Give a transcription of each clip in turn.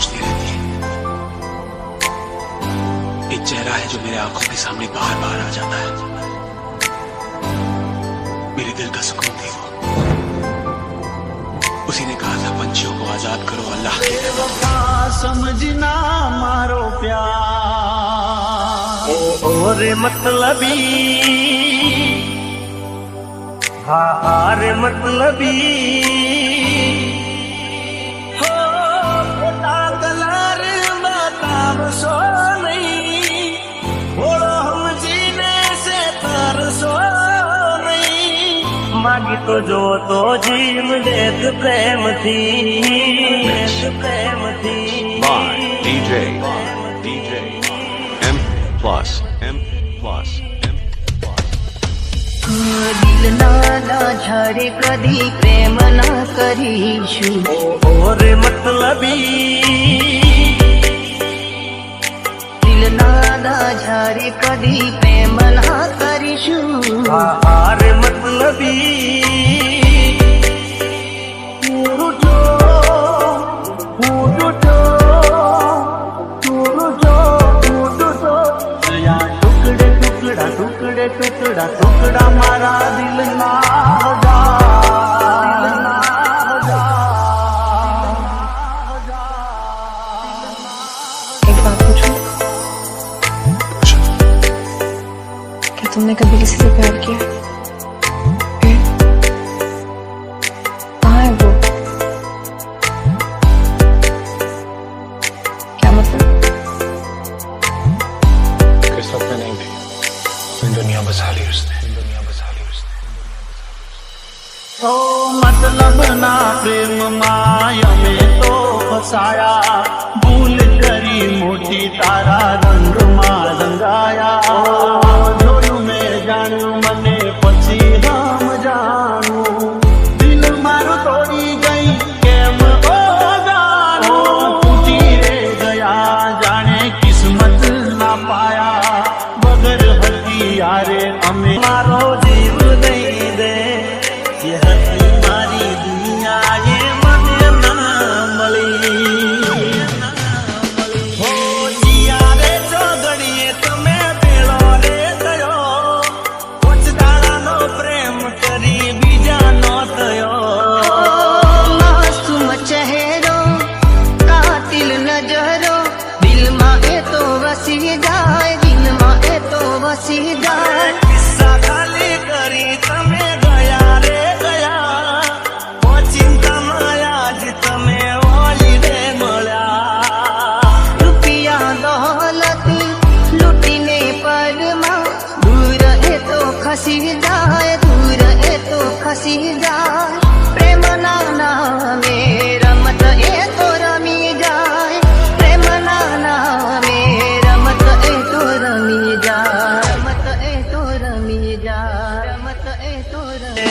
सोचती रहती है। एक चेहरा है जो मेरे आंखों के सामने बार बार आ जाता है। मेरे दिल का सुकून थी वो। उसी ने कहा था पंछियों को आजाद करो अल्लाह की रहमत। समझना मारो प्यार और मतलबी हार मतलबी हो कलर बताब सो नहीं बोलो हम जीने से तरसो नहीं मागी तो जो तो जीव देत प्रेम थी by DJ M plus. દિલ ના ઝાડે કદી પ્રેમ ના કરીશું और मतलबी દિલ ના ઝાડે કદી પ્રેમ ના કરીશું हार मतलबी टुकड़े टुकड़ा टुकड़ा मारा दिल ना एक बात पूछूं? क्या तुमने कभी किसी से प्यार किया? कहाँ है वो? क्या मतलब? किस्मत में नहीं थी, दुनिया बसा ली उसने। ओ मतलब ना प्रेम माया में तो फसाया भूल करी मोटी तारा रंग मा रंगाया जोयू में जानू मने पछी हम जानू दिल मारू तोड़ी गई केम ओ जानू टूटी रे गया जाने किस्मत ना पाया बगर हथियारे हमें मारो जीव नहीं दे ये हथी मारी दुनिया ये मने ना मली हो जिया रे चौगड़िए तमे बेलो रे थयो कुछ दाड़ा नो प्रेम करी बीजा नो थयो માસૂમ ચહેરો કાતિલ નજરો દિલમાં એ તો વસી જાય દિલમાં એ તો વસી જાય કિસ્સા ખાલી કરી તમે ગયા રે ગયા ઓ ચિંતા માયા જ તમે ઓલી રે મળ્યા રૂપિયા દોલત લૂટીને પરમાં દૂર એ તો ખસી જાય દૂર એ તો ખસી જાય પ્રેમ ના નામે રમત એ તો રમી જાય પ્રેમ ના નામે રમત એ તો રમી જાય રમત એ તો રમી જાય રમત એ તો રમી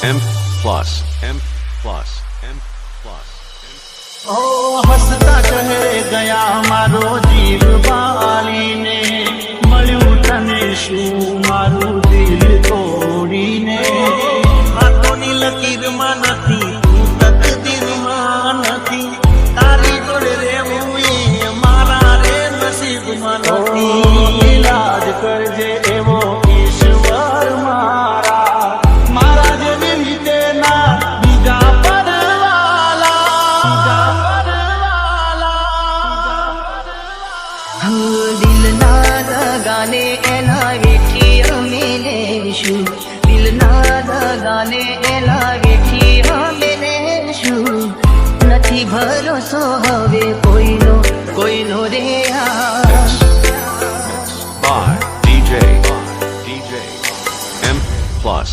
M plus. ओ हसता चेहरे गया मारो जीव बालीने મળ્યું તને શું મારું દિલ તોડીને હાથોની લકીરમાં નથી તું તકદીરમાં નથી તારી જોડે રહેવું એ મારા રે નસીબમાં નથી ઇલાજ કરજે એવો ઈશ્વર મારા મારા જેવી રીતે ના બીજા પરવાલા દિલ ના દગાને એના વેઠી અમે લેશું દિલ ના દગાને એના વેઠી અમે લેશું નથી ભરોસો હવે કોઈનો રે આ By DJ M plus.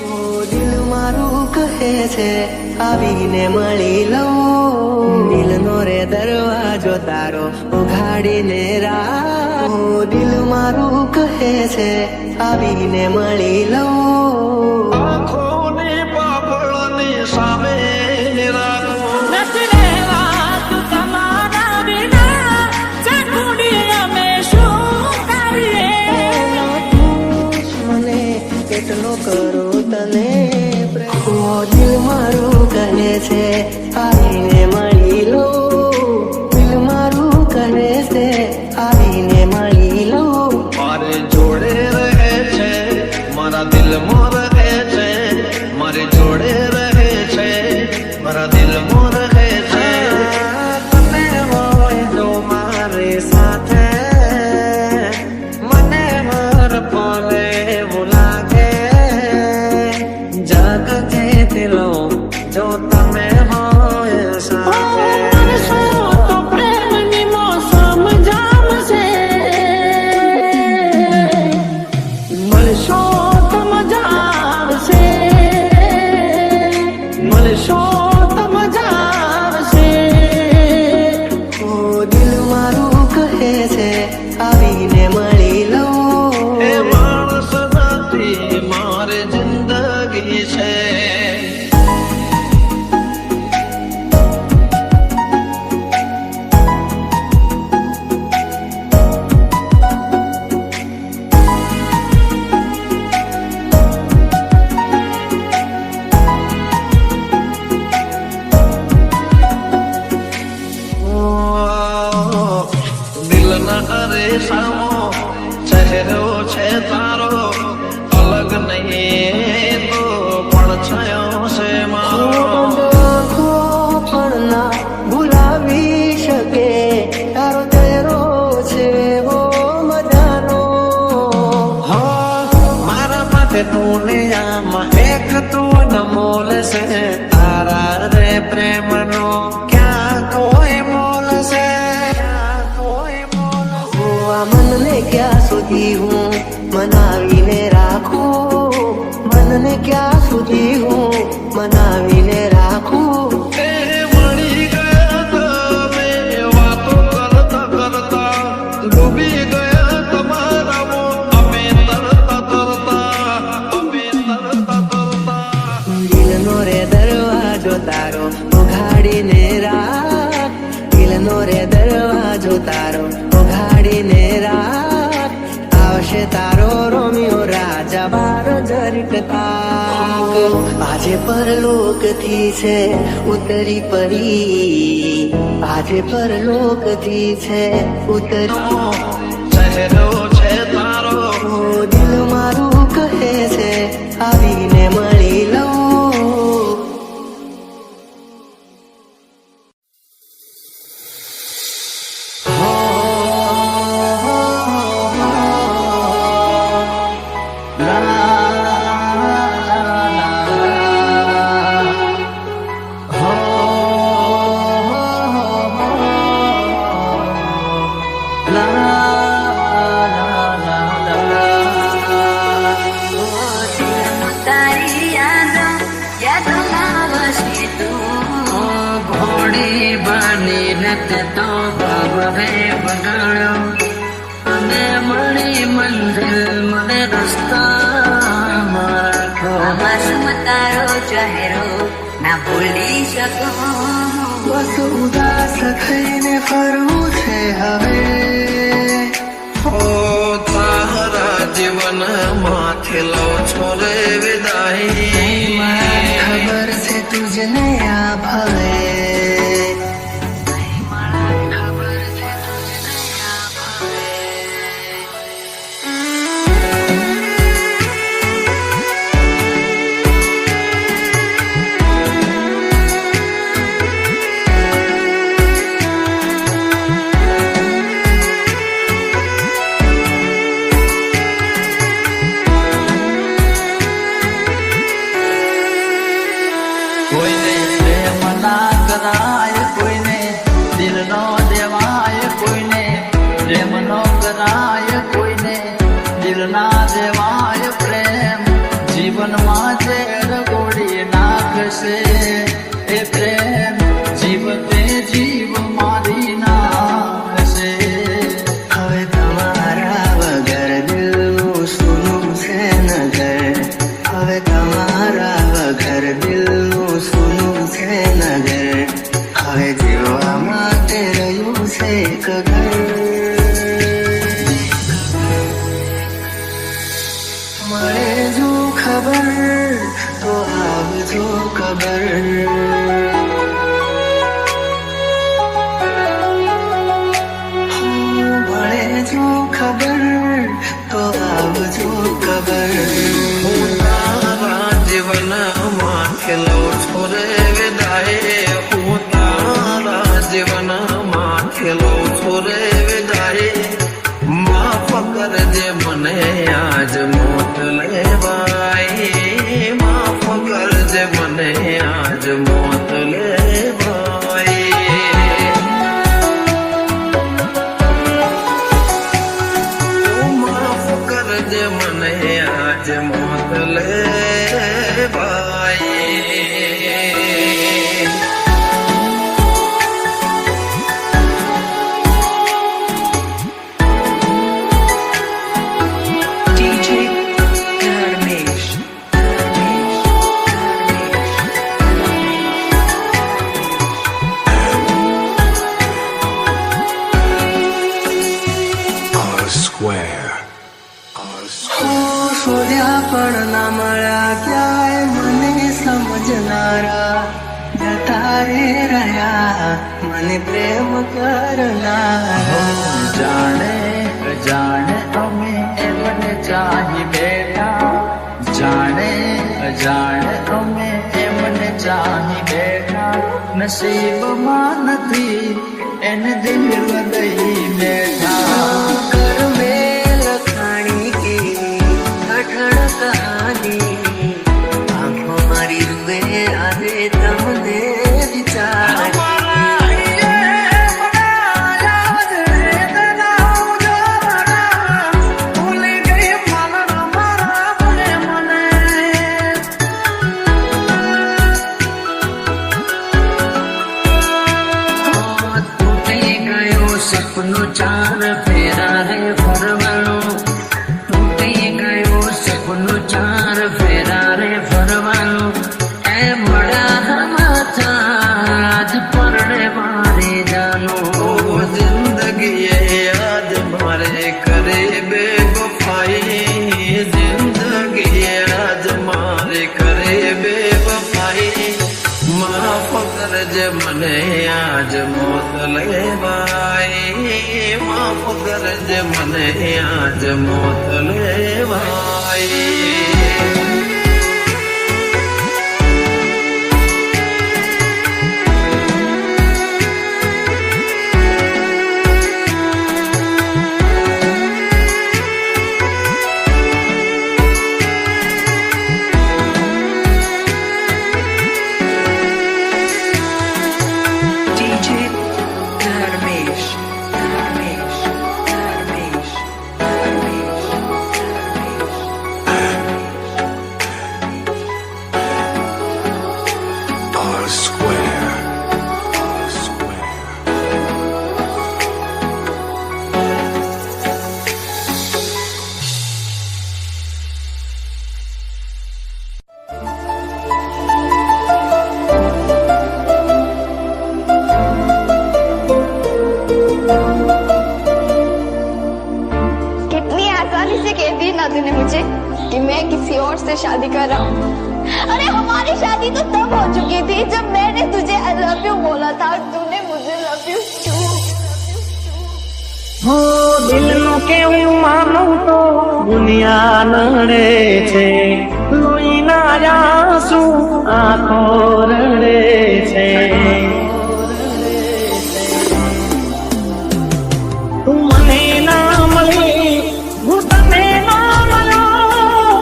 ઓ દિલ મારું કહે કહે છે આવીને મળી લઉં દિલનો રે દરવાજો તારો ઉઘાડીને રાખો દિલ મારું કહે છે આવીને મળી લઉં આંખોની પાપડની સામે રાખો નથી રહેવાતું તમારા વિના ચકુડી અમે શું કરીએ મને કેટલો કરું તને પ્રેમ ઓ દિલ મારું કહે છે આવીને મળી લો દિલ મારું કહે છે આવીને મળી લો મારે જોડે રહે છે મારા દિલમાં રહે છે મારે જોડે રહે છે મારા દિલમાં રહે છે તમે હોય જો મારી સાથે મને મર પડે એવું લાગે જગ જીતી લો જો તમે હોય સાથે મનસો તો પ્રેમની મોસમ જામશે મળશો તો મજા આવશે મળશો તો મજા આવશે ઓ દિલ મારું કહે છે આવીને મળી લઉં એ માણસ નથી મારી જિંદગી છે દિલના રેસામો ચહેરો છે તારો અલગ નહીં તો પણ છયો છે મારો આંખો પણ ના ભૂલાવી શકે તારો ચહેરો છે ઓ મજાનો મારા માટે દુનિયામાં એક તું અનમોલ છે તારા રે પ્રેમનો ક્યાં કોઈ મોલ છે ક્યાં કોઈ મોલ છે? આ મનને ક્યાં સુધી હું મનાવીને રાખું મનને ક્યાં સુધી હું મનાવીને રાખું એ મળી ગયા તમે વાતો કરતા કરતા ડૂબી ગયા તમારા અમે તરતા તરતા દિલનો રે દરવાજો તારો ઉઘાડીને રાખ દિલનો રે દરવાજો તારો ઉઘાડીને રાખ આવશે તારો રોમિયો રાજા બાર જરકતા આજે પરલોકથી છે ઉતરી પડી આજે પરલોકથી છે ઉતરી ચહેરો છે તારો ઓ દિલ મારું કહે છે આવીને મળી લઉં તારી યાદોમાં વસી તું ઘોડી બની નચતો ભાવે બગાડ્યો અને મળી મંઝિલ મને રસ્તા મારો તારો ચહેરો ના ભૂલી શકો બસ ઉદાસ થઈને ફરવું છે હવે ઓ તારા જીવન માંથી લો છો રે વિદાય ખબર છે તુજને આ ભવે કોઈને પ્રેમ ના કરાય કોઈને દિલ નો દેવાય કોઈને પ્રેમ નો કરાય કોઈને દિલ ના દેવાય પ્રેમ જીવનમાં ઝેર ગોળી નાખશે છે એ પ્રેમ જીવતે જીવ મારી નાખશે. હવે તમારા વગર દિલનું સૂનું છે નગર. હવે તમારા વગર દિલનું સૂનું છે નગર. હવે જીવવા માટે રહ્યું છે એક ઘર. મળે જો ખબર તો આવજો ખબર. મળે જો ખબર તો આવજો ખબર. હું તારા જીવનમાં ખેલો છોરે વિદાય. હું તારા જીવનમાં ખેલો છોરે વિદાય. માફ કરજે મને આજ મોત લેવાય. માફ કરજે મને આજ મોત લેવાય. માફ કરજે મને આજ મોત લેવાય. DJ Dharmesh. R square. શોધ્યા પણ ના મળ્યા ક્યાંય મને સમજનારા. જતા રે રહ્યા મને પ્રેમ કરનારા. જાણે અજાણે અમે એમને ચાહી બેઠા. જાણે અજાણે અમે એમને ચાહી બેઠા. નસીબમાં નથી એને દિલ દઈ બેઠા. કરમે લખાણી કે કઠણ કહાની. આંખો મારી રૂબે આજે તમને વિચાર. સપનું ચાર ફેરા રે ફરવાનું. તૂટી ગયું સપનું ચાર ફેરા રે ફરવાનું. એ મળ્યા માથા આજ પરણે મારે જાનું. જિંદગીએ યાદ મારે કરે બેવફાઈ. જિંદગીએ યાદ મારે કરે બેવફાઈ. માફ કરજે મને આજ મોત લેવાય. માફ કરજે મને આજ મોત લેવાય. DJ Dharmesh. Dharmesh. Dharmesh. Dharmesh. R square. R square. कितनी आसानी से कह दी ना तूने मुझे कि मैं किसी और से शादी कर रहा हूँ. अरे हमारी शादी तो तब हो चुकी थी जब मैंने तुझे आई लव यू बोला था और तूने मुझे लव यू टू. હો દિલનું કેવું માનું તો દુનિયા નડે છે. લોહીના આંસુ આંખો રડે છે. તું મને ના મળી હું તને ના મળ્યો.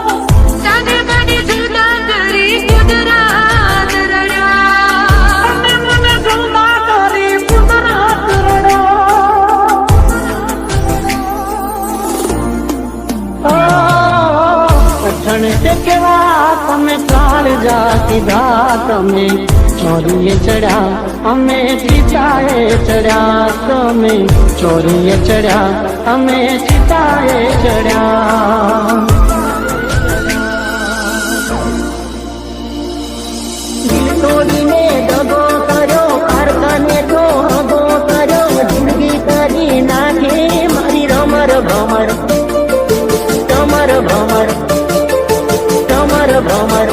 તને મને જુદા કરી કુદરત રડ્યા. તને મને જુદા કરી કુદરત રડ્યો. કઠણ તે કેવા તમે કાળજા કીધા. તમે ચોરીએ ચડ્યા અમે ચિતાએ ચડ્યા તમે ચોરીએ ચડ્યા અમે ચિતાએ ચડ્યા દિલ તોડીને દગો કર્યો કારખાને તો હગો કર્યો જિંદગી કરી નાખી મારી રમર ભમર કમર ભમર કમર ભમર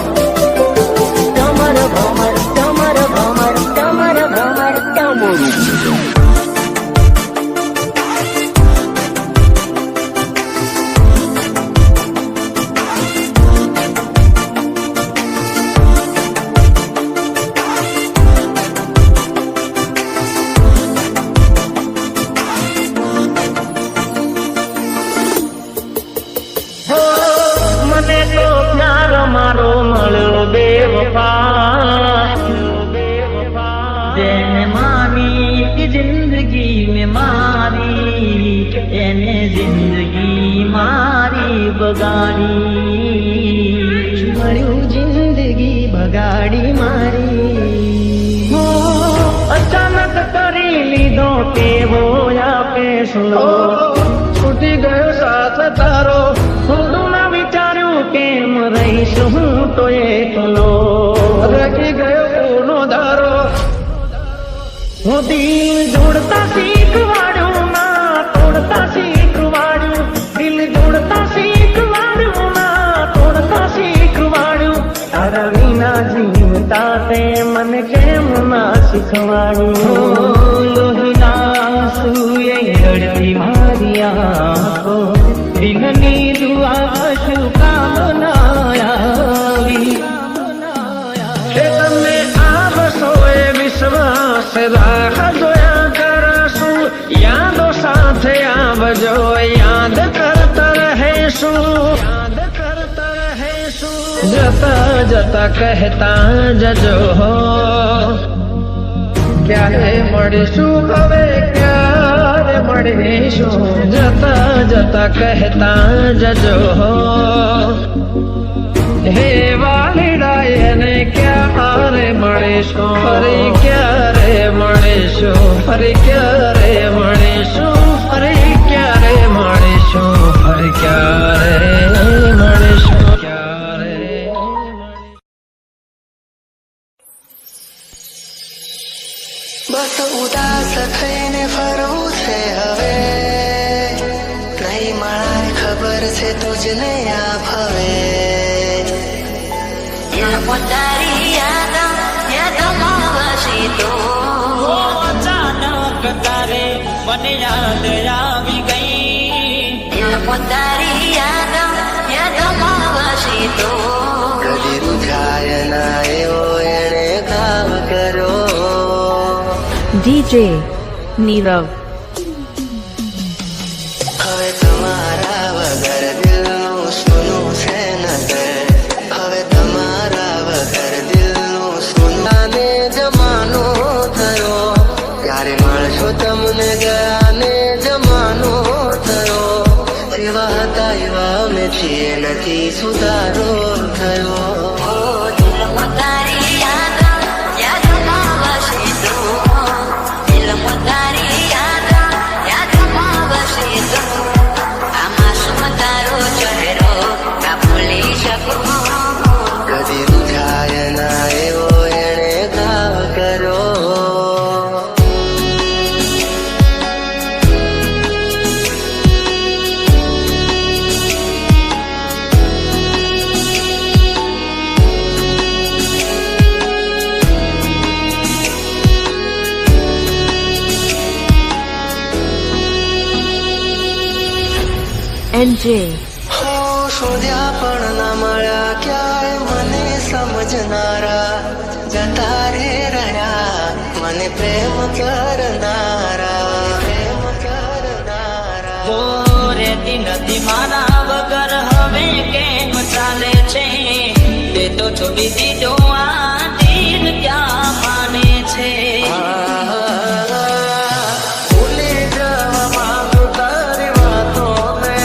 કમર ભમર કમર ભમર કમર ભમર કમર મને તો પ્યાર મારો મળ્યો બેવફા જેને માની કે જિંદગી में મારી એને જિંદગી મારી બગાડી મળ્યું જિંદગી બગાડી મારી અચાનક કરી લીધો તેવો આપે સુલો છૂટી ગયો સાથ તારો થોડું ના વિચાર્યું કેમ રહીશું હું તો એકલો રખી ગયો કોનો ધારો હું દિલ જોડતા શીખવાડ્યું ના તોડતા શીખવાડ્યું દિલ જોડતા શીખવાડ્યું ના તોડતા શીખવાડ્યું તારા વિના જીવતા તે મને કેમ ના શીખવાડ્યું લોહીના સુએ રડતી મારી આંખો દિલની દુઆ શું કામ આવી તમને આવશો એ વિશ્વાસ રાહ જોયા કરશું યાદો સાથે આવજો યાદ કરતા રહેશું જતા જતા કહેતા જજો ક્યારે મળીશું હવે ક્યારે મળીશું જતા જતા કહેતા જજો હે વાલીડા એને ક્યારે મળીશું ફરી ક્યારે મળીશું ફરી ક્યારે મળીશું ફરી ક્યારે મળીશું ફરી ક્યારે મળીશું ક્યારે બસ ઉદાસ થઈને ફરવું છે હવે નહીં મળાય ખબર છે તુજને આ ભવે તારી યાદમાં વસી તો અચાનક તારે મને યાદ આવી ગઈ તારી યાદમાં વસી તો કદી રૂઝાય ના એવો એણે કામ કરો DJ Nirav. હવે તમારા વગર દિલનું સોનું છે નજર હવે તમારા વગર દિલનું સોનાને જમાનો થયો ક્યારે મળશો તમને ગયાને જમાનો થયો જેવા હતા એવા અમે છીએ નથી સુધારો થયો તારી યાદમાં વસી તો તારી યાદમાં વસી તો આમાં શું તારો ચહેરો ના ભૂલી શકું કદી રૂઝાય ના એવો એણે કામ કરો NJ. શોધ્યા પણ ના મળ્યા ક્યાંય મને સમજનારા જતા રે રહ્યા મને પ્રેમ કરનારા રેતી નથી મારા વગર હવે કેમ ચાલે છે તે તો છોડી દીધો આ દિલ ક્યાં માને છે ભૂલી જવા માંગુ તારી વાતોને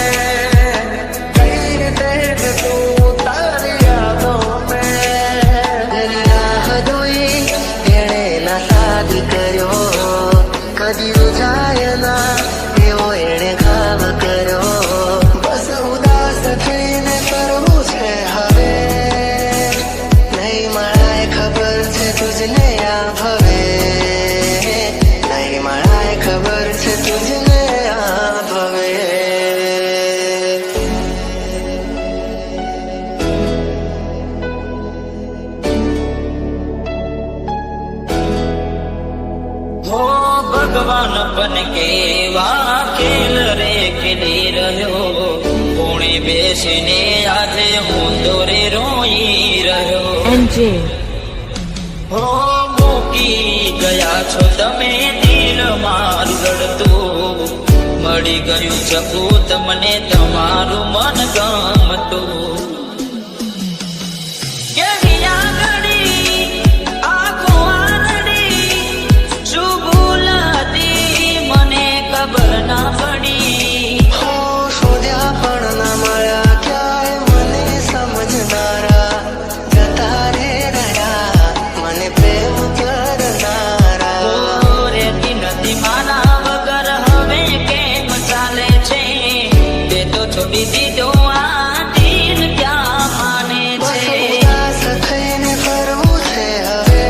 કઈ રીતે તું તારી યાદોને તેરી રાહ નાનપણ કેવા ખેલ રે ખેલી રહ્યો કોણે બેસીને આજે હું દોરે રોઈ રહ્યો હો મૂકી ગયા છો તમે દિલ મારું રડતું મળી ગયું શકું તમને તમારું મન ગમતું કેવી આગળી આંખો આરડી શું ભૂલ હતી મને ખબર ના પડી શોધ્યા પણ ના મળ્યા ક્યાંય મને સમજનારા જતા રે રહ્યા મને પ્રેમ કરનારા રેતી નથી મારા વગર હવે કેમ ચાલે છે તે તો છોડી દીધો આ દિલ ક્યાં માને છે ઉદાસ થઈને ફરવું છે હવે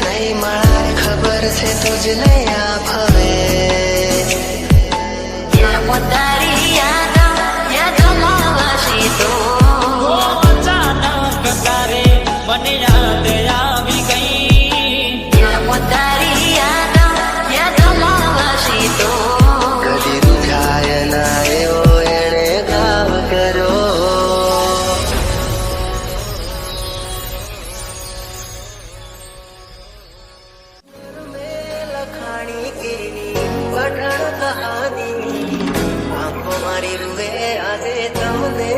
નહીં મળે ખબર છે તુજ નહીં આ ભવે તારી યાદોમાં વસી તો અચાનક તારે મને યાદ આવી ગઈ તારી યાદોમાં વસી તો કદી રૂઠાય ના એવો એણે ગાવ કર્યો લખાણી કેવી પઠણ કહાની આંખો મારી રૂવે આજે તમને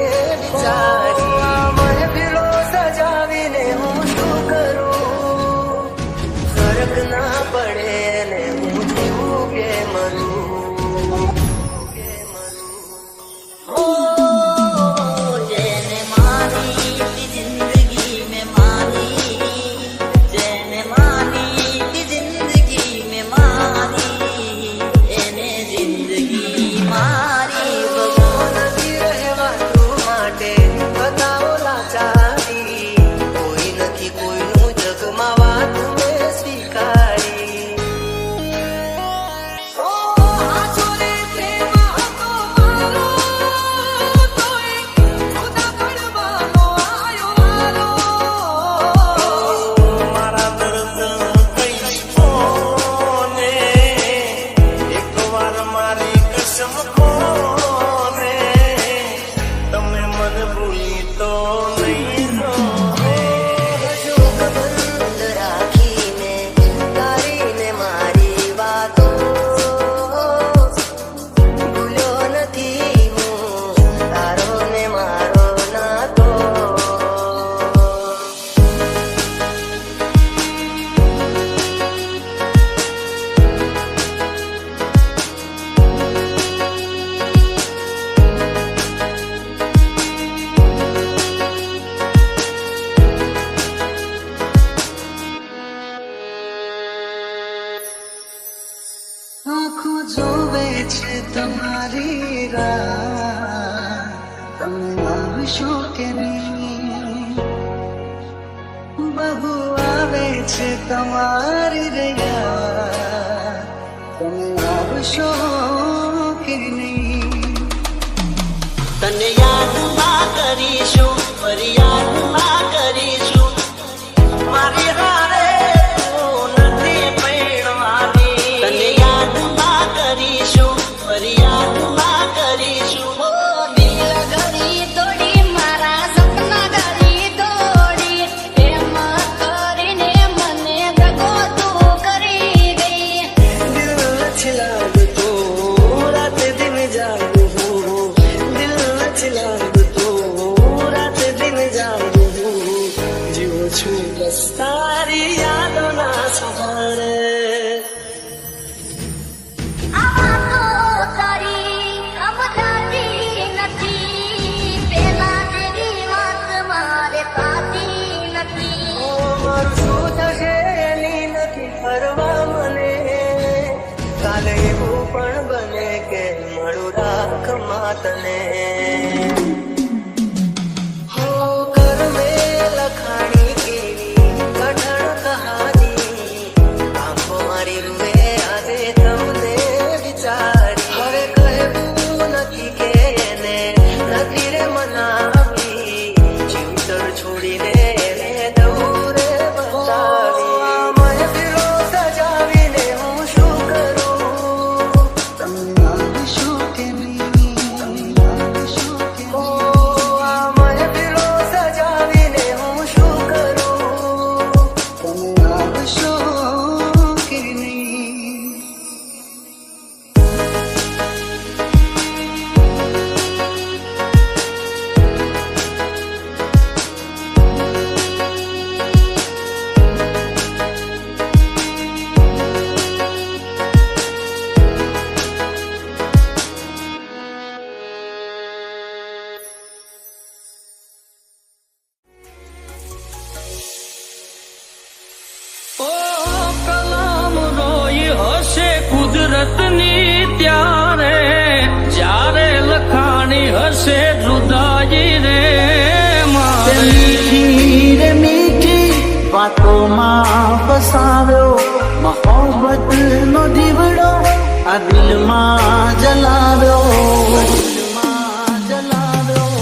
વિચારી મને પીળો સજાવીને હું શું કરું ફરક ના પડે ને હું જીવું કે મરું જેને માની જિંદગી में मानी જેને માની જિંદગી में मानी એને જિંદગી મારી નથી રહેવાનું માટે બતાવો લાચારી કોઈ નથી કોઈનું જગમાં વાત મેં સ્વીકારી મારા દર્દ કઈશ કોને એક વાર મારી કસમ કોને તમે મન ભૂલી તો નહીં બંધ રાખીને તારીને મારી વાતો ભૂલ્યો નથી હું તારો ને મારો નાતો આંખો જોવે છે તમારી રાહ તમે આવશો કે નહીં બહુ આવે છે તમારી રહ્યા તમે આવશો કે નહીં તને યાદમાં કરીશું ફરિયાદમાં કરીશું મારી હારે તું નથી પૈણવાની તને યાદમાં કરીશું ફરિયાદમાં કરીશું દિલ ઘડી તોડી મારા સપના ઘડી તોડી એમ કરીને મને દગો તું કરી ગઈ દિલ નથી લાગતું રાતે દિન જાગું દિલ નથી લાગતું રાતે દિન જાગું જીવું છું બસ તારી યાદોના સહારે આવા તો તારી સમજાતી નથી પેલા જેવી વાત મારે થતી નથી મારું શું થશે એની નથી ફરવા મને કાલે એવું પણ બને કે મળું રાખમાં તને હો કર મેં લખાણી કેવી કઠણ કહાની આંખો મારી રૂવે આજે તમને વિચારી હવે કહેવું નથી કે એને નથી રે મનાવી જીવતર છોડીને એને દૂર બતાવી મને પીળો સજાવીને હું શું રતની ત્યારે જ્યારે લખાણી હશે જુદાઈ રે મીઠી રે મીઠી વાતોમાં ફસાવ્યો મોહબ્બત નો દીવડો આ દિલમાં જલાવ્યો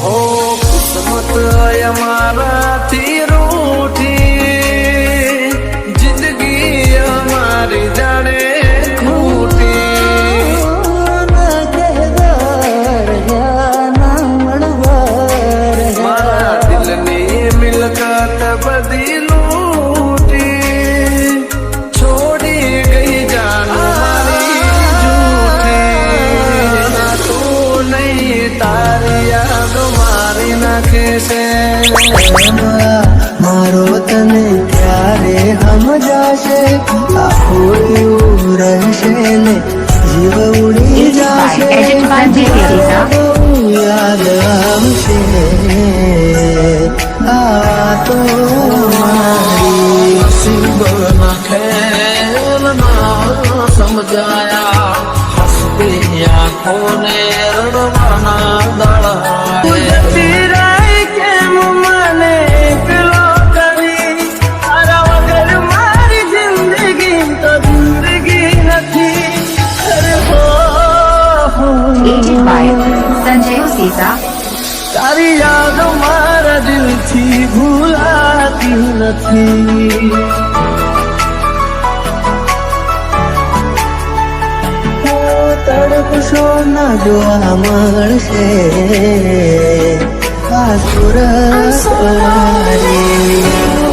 હો કિસ્મત અમારાથી રૂઠી જિંદગી અમારી જાણે ખૂટી મારા દિલની મિલકત બધી લૂટી છોડી ગઈ જાન મારી જૂઠી તું નહીં તારી યાદ મારી નાખે છે મારો તને ત્યારે સમજાશે આખું રહેશે ને જીવ ઉડી જશે યાદ આવશે આ તો મારી નસીબના ખેલ ના સમજાયા હસતી આંખોને રડવાના દળાયા તિરાય કેમ મને એકલો કરી તારા વગર મારી જિંદગી તો જિંદગી નથી અરે હો संजय सीता તારી યાદ મારા દિલથી ભૂલાતી નથી તડપશો ના જોવા મળશે આ સુરત વાળી